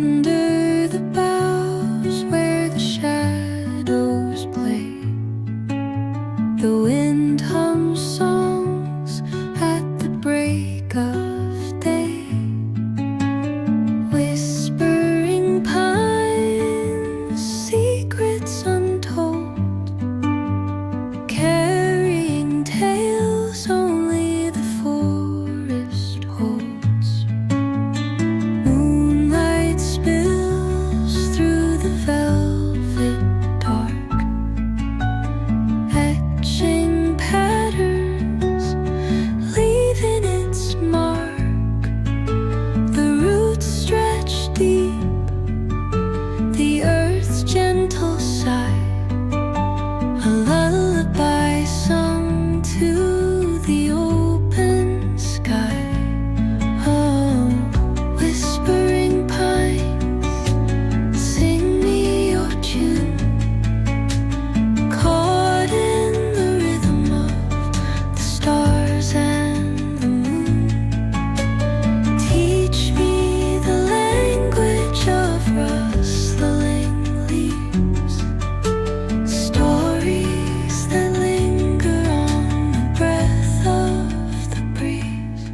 Under the boughs where the shadows play, the wind hums songs at the break of day. Whispering pines, secrets untold, carrying tales only the forest holds. Moonlight spills through the velvet dark, etching patterns, leaving its mark. The roots stretch deep, the earth's gentle sigh, a lullaby sung to the open sky. Oh, whispering pines, sing me your tune, caught in the rhythm of the stars and the moon. Teach me the language of rustling leaves, stories that linger on the breath of the breeze.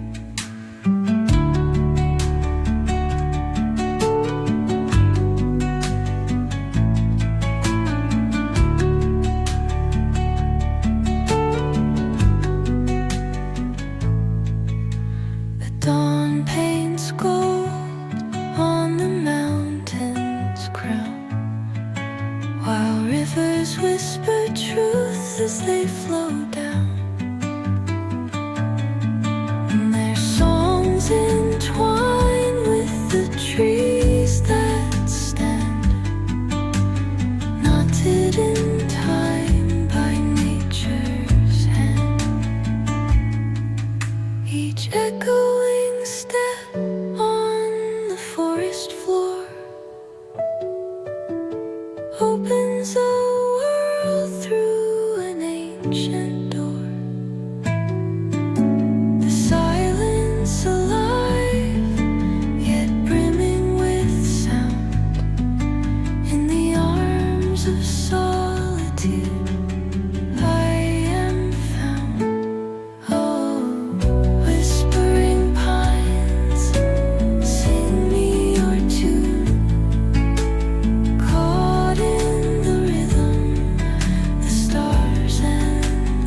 The dawn paints gold on the mountain's crown, while rivers whisper truth as they flow down. And their songs entwine with the trees that stand, knotted in time by nature's hand. Each echoing step on the forest floor opens a world through an ancient door. The silence alive, yet brimming with sound. In the arms of solitude, I am found. Oh, whispering pines, sing me your tune, caught in the rhythm, the stars and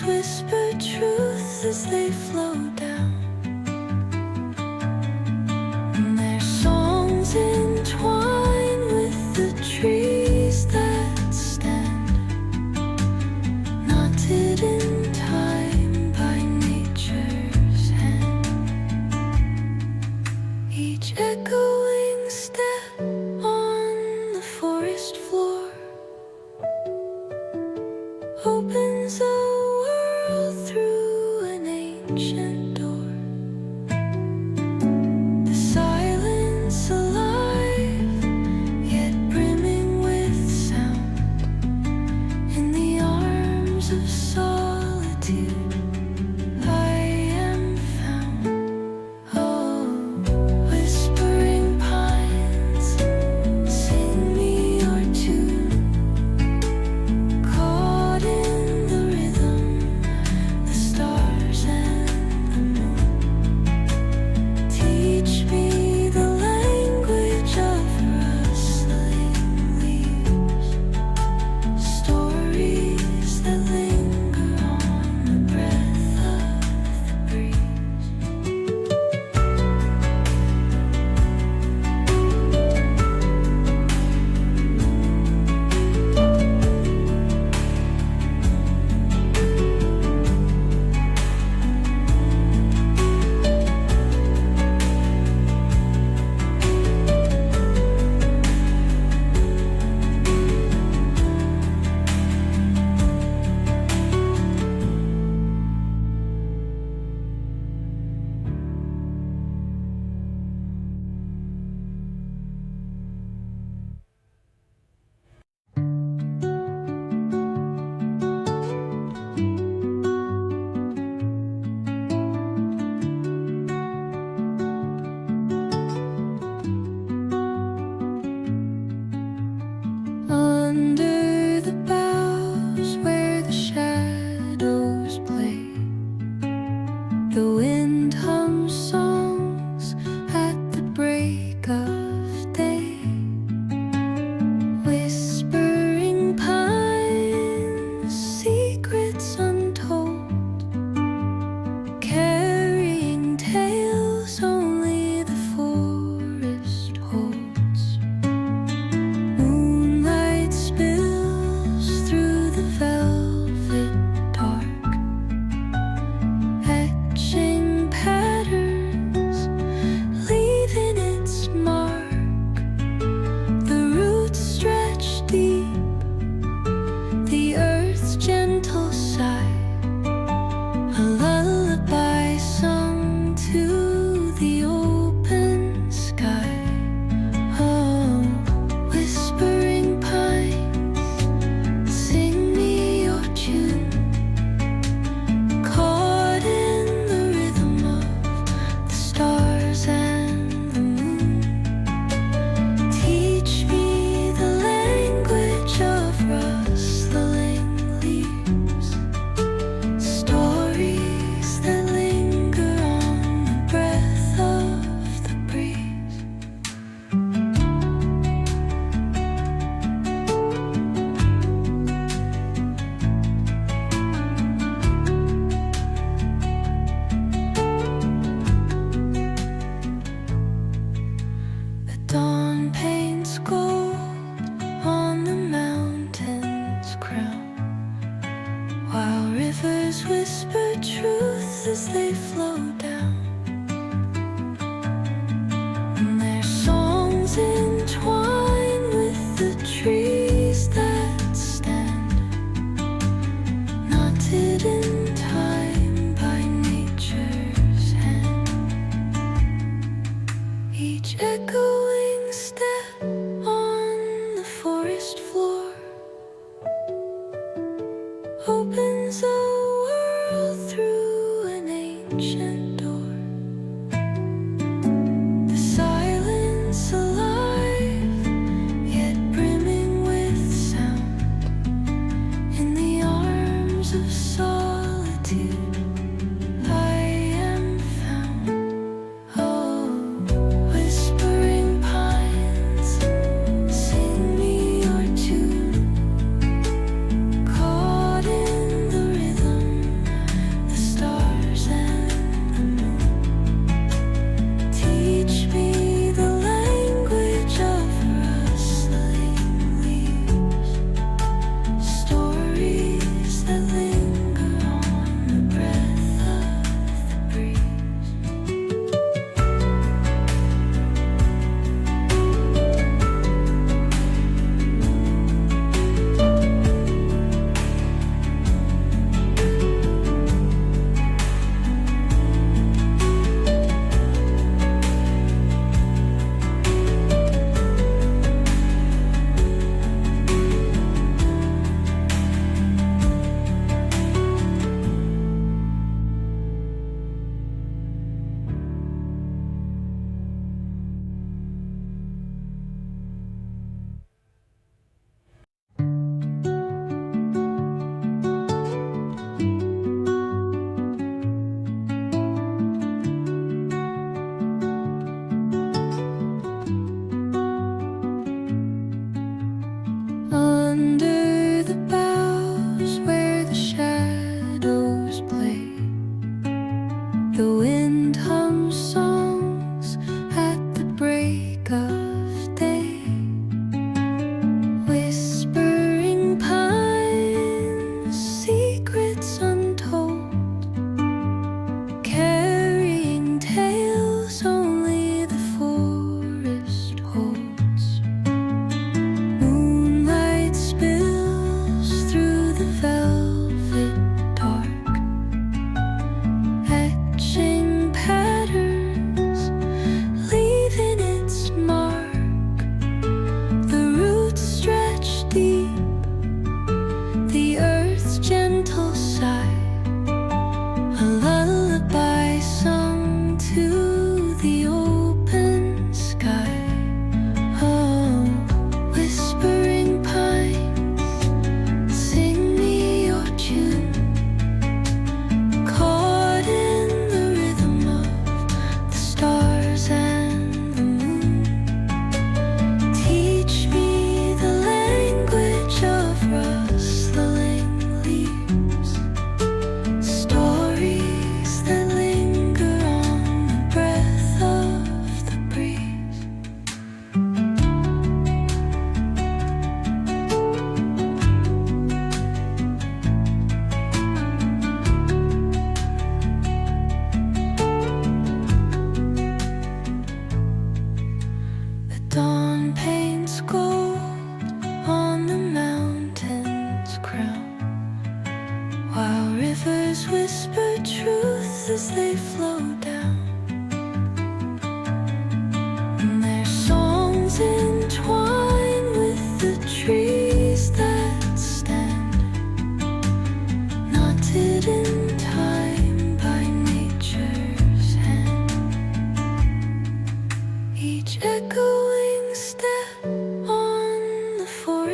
whisper truths as they flow down. And their songs entwine with the trees that stand, knotted in time by nature's hand. Each echoing step on the forest floor opens a world through an ancient door. The silence alive, yet brimming with sound. In the arms of solitude I am found. Oh, whispering pines, sing me your tune. Caught in the rhythm, the stars and the moon. Teach me the language of rustling leaves, stories that linger on the breath of the breeze. Under the boughs where the shadows play, the wind hums songs at the break of day. Whispering pines, secrets untold, carrying tales only the forest holds. Moonlight spills through the velvet dark, etching patterns, leaving its mark. The roots stretch deep, the earth's gentle sigh, a lullaby sung to the open sky. Oh, whispering pines, sing me your tune. Caught in the rhythm of the stars and the moon. Teach me the language of rustling leaves, stories that linger on the breath of the breeze. The dawn paints gold on the mountain's crown, while rivers whisper truths as they flow down. And their songs entwine with the trees that stand, knotted in time by nature's hand. Each echoing step on the forest floor opens a world through an ancient door. The silence alive, yet brimming with sound. In the arms of solitude I am found. Oh, whispering pines, sing me your tune.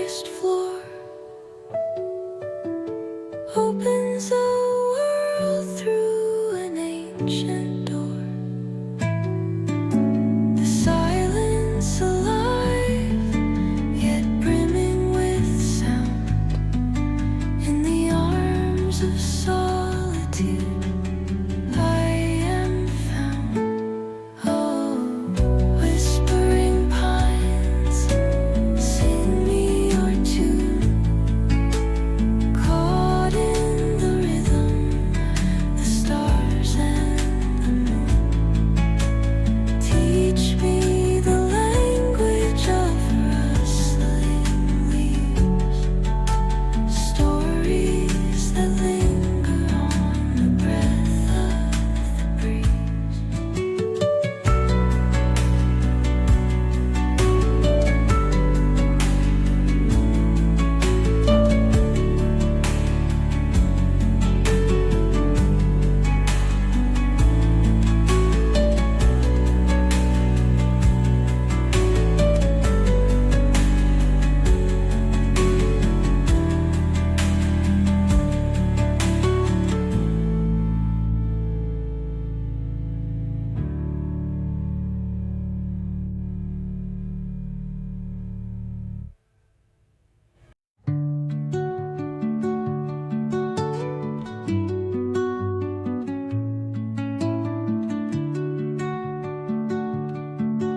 forest floor.